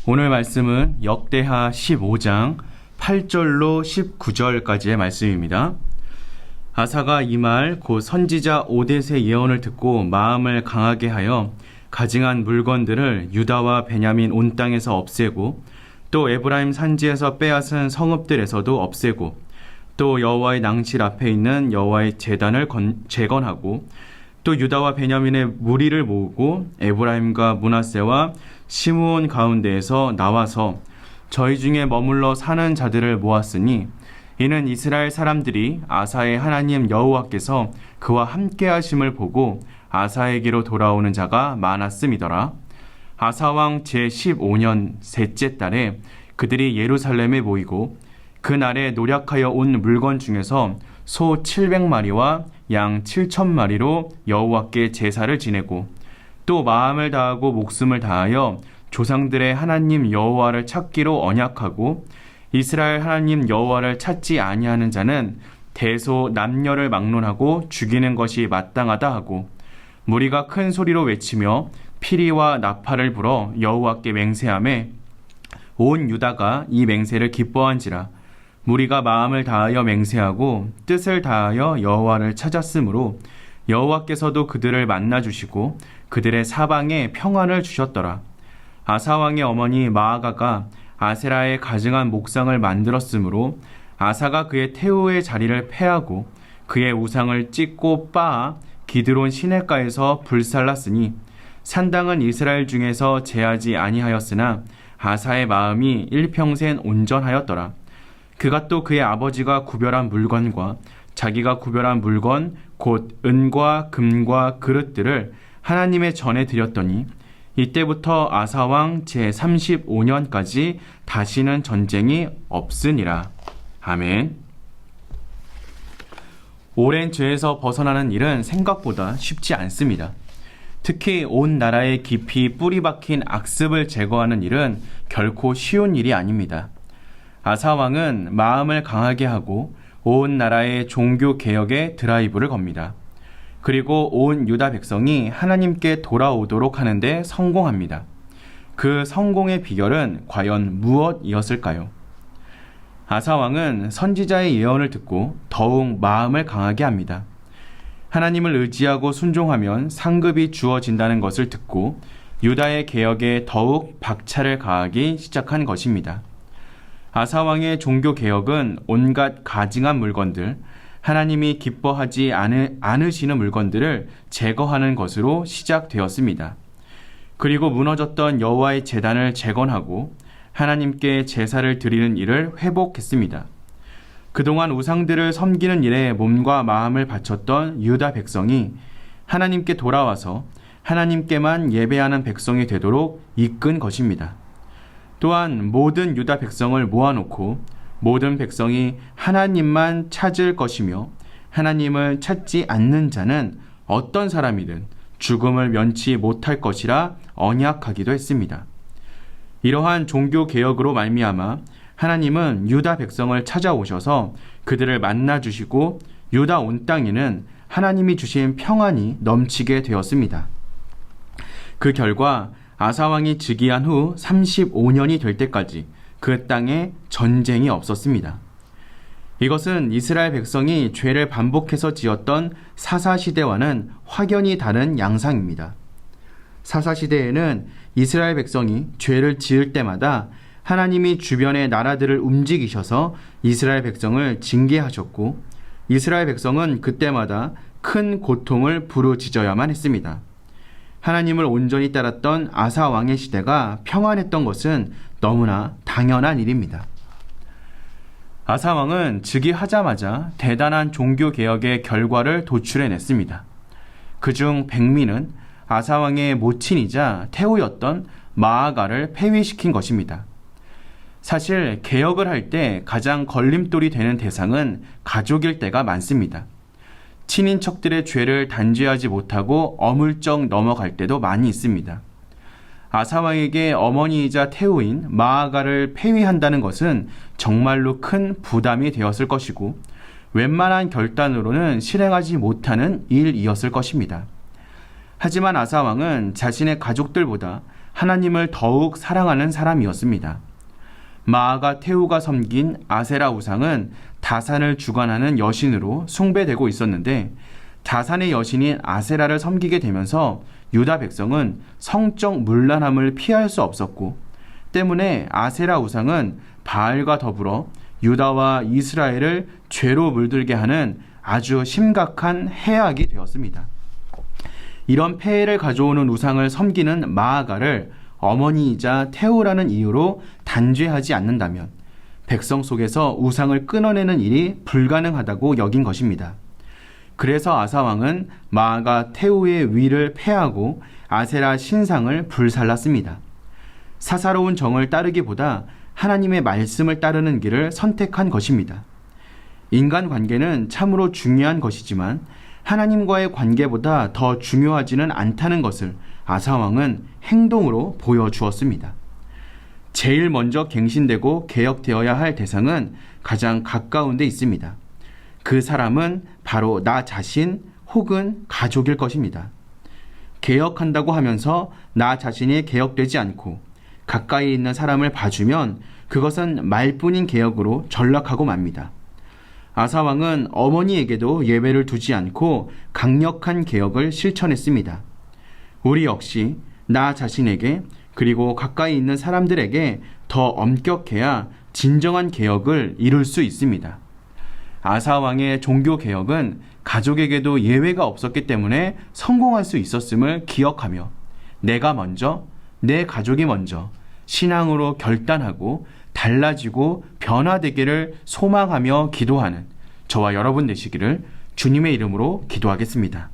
오늘 말씀은 역대하 15장 8절로 19절까지의 말씀입니다. 아사가 이 말 곧 선지자 오뎃의 예언을 듣고 마음을 강하게 하여 가증한 물건들을 유다와 베냐민 온 땅에서 없애고 또 에브라임 산지에서 빼앗은 성읍들에서도 없애고 또 여호와의 낭실 앞에 있는 여호와의 제단을 재건하고 또 유다와 베냐민의 무리를 모으고 에브라임과 므낫세와 시므온 가운데에서 나와서 저희 중에 머물러 사는 자들을 모았으니 이는 이스라엘 사람들이 아사의 하나님 여호와께서 그와 함께 하심을 보고 아사에게로 돌아오는 자가 많았음이더라. 아사왕 제15년 셋째 달에 그들이 예루살렘에 모이고 그날에 노력하여 온 물건 중에서 소 700마리와 양 7,000마리로 여호와께 제사를 지내고 또 마음을 다하고 목숨을 다하여 조상들의 하나님 여호와를 찾기로 언약하고 이스라엘 하나님 여호와를 찾지 아니하는 자는 대소 남녀를 막론하고 죽이는 것이 마땅하다 하고 무리가 큰 소리로 외치며 피리와 나팔을 불어 여호와께 맹세하매 온 유다가 이 맹세를 기뻐한지라. 무리가 마음을 다하여 맹세하고 뜻을 다하여 여호와를 찾았으므로 여호와께서도 그들을 만나 주시고 그들의 사방에 평안을 주셨더라. 아사왕의 어머니 마아가가 아세라의 가증한 목상을 만들었으므로 아사가 그의 태우의 자리를 패하고 그의 우상을 찢고 빻아 기드론 시내가에서 불살랐으니 산당은 이스라엘 중에서 제하지 아니하였으나 아사의 마음이 일평생 온전하였더라. 그가 또 그의 아버지가 구별한 물건과 자기가 구별한 물건 곧 은과 금과 그릇들을 하나님의 전에 드렸더니 이때부터 아사왕 제35년까지 다시는 전쟁이 없으니라. 아멘. 오랜 죄에서 벗어나는 일은 생각보다 쉽지 않습니다. 특히 온 나라에 깊이 뿌리 박힌 악습을 제거하는 일은 결코 쉬운 일이 아닙니다. 아사왕은 마음을 강하게 하고 온 나라의 종교 개혁에 드라이브를 겁니다. 그리고 온 유다 백성이 하나님께 돌아오도록 하는데 성공합니다. 그 성공의 비결은 과연 무엇이었을까요? 아사왕은 선지자의 예언을 듣고 더욱 마음을 강하게 합니다. 하나님을 의지하고 순종하면 상급이 주어진다는 것을 듣고 유다의 개혁에 더욱 박차를 가하기 시작한 것입니다. 아사왕의 종교개혁은 온갖 가증한 물건들, 하나님이 기뻐하지 않으시는 물건들을 제거하는 것으로 시작되었습니다. 그리고 무너졌던 여호와의 제단을 재건하고 하나님께 제사를 드리는 일을 회복했습니다. 그동안 우상들을 섬기는 일에 몸과 마음을 바쳤던 유다 백성이 하나님께 돌아와서 하나님께만 예배하는 백성이 되도록 이끈 것입니다. 또한 모든 유다 백성을 모아놓고 모든 백성이 하나님만 찾을 것이며 하나님을 찾지 않는 자는 어떤 사람이든 죽음을 면치 못할 것이라 언약하기도 했습니다. 이러한 종교개혁으로 말미암아 하나님은 유다 백성을 찾아오셔서 그들을 만나주시고 유다 온 땅에는 하나님이 주신 평안이 넘치게 되었습니다. 그 결과 아사왕이 즉위한 후 35년이 될 때까지 그 땅에 전쟁이 없었습니다. 이것은 이스라엘 백성이 죄를 반복해서 지었던 사사시대와는 확연히 다른 양상입니다. 사사시대에는 이스라엘 백성이 죄를 지을 때마다 하나님이 주변의 나라들을 움직이셔서 이스라엘 백성을 징계하셨고 이스라엘 백성은 그때마다 큰 고통을 부르짖어야만 했습니다. 하나님을 온전히 따랐던 아사 왕의 시대가 평안했던 것은 너무나 당연한 일입니다. 아사 왕은 즉위하자마자 대단한 종교개혁의 결과를 도출해냈습니다. 그중 백미는 아사 왕의 모친이자 태우였던 마아가를 폐위시킨 것입니다. 사실 개혁을 할 때 가장 걸림돌이 되는 대상은 가족일 때가 많습니다. 친인척들의 죄를 단죄하지 못하고 어물쩍 넘어갈 때도 많이 있습니다. 아사왕에게 어머니이자 태우인 마아가를 폐위한다는 것은 정말로 큰 부담이 되었을 것이고 웬만한 결단으로는 실행하지 못하는 일이었을 것입니다. 하지만 아사왕은 자신의 가족들보다 하나님을 더욱 사랑하는 사람이었습니다. 마아가 테우가 섬긴 아세라 우상은 다산을 주관하는 여신으로 숭배되고 있었는데, 다산의 여신인 아세라를 섬기게 되면서 유다 백성은 성적 문란함을 피할 수 없었고, 때문에 아세라 우상은 바알과 더불어 유다와 이스라엘을 죄로 물들게 하는 아주 심각한 해악이 되었습니다. 이런 폐해를 가져오는 우상을 섬기는 마아가를 어머니이자 테우라는 이유로 단죄하지 않는다면 백성 속에서 우상을 끊어내는 일이 불가능하다고 여긴 것입니다. 그래서 아사왕은 마아가 테우의 위를 폐하고 아세라 신상을 불살랐습니다. 사사로운 정을 따르기보다 하나님의 말씀을 따르는 길을 선택한 것입니다. 인간관계는 참으로 중요한 것이지만 하나님과의 관계보다 더 중요하지는 않다는 것을 아사왕은 행동으로 보여주었습니다. 제일 먼저 갱신되고 개혁되어야 할 대상은 가장 가까운 데 있습니다. 그 사람은 바로 나 자신 혹은 가족일 것입니다. 개혁한다고 하면서 나 자신이 개혁되지 않고 가까이 있는 사람을 봐주면 그것은 말뿐인 개혁으로 전락하고 맙니다. 아사왕은 어머니에게도 예외를 두지 않고 강력한 개혁을 실천했습니다. 우리 역시 나 자신에게 그리고 가까이 있는 사람들에게 더 엄격해야 진정한 개혁을 이룰 수 있습니다. 아사왕의 종교개혁은 가족에게도 예외가 없었기 때문에 성공할 수 있었음을 기억하며 내가 먼저, 내 가족이 먼저 신앙으로 결단하고 달라지고 변화되기를 소망하며 기도하는 저와 여러분 되시기를 주님의 이름으로 기도하겠습니다.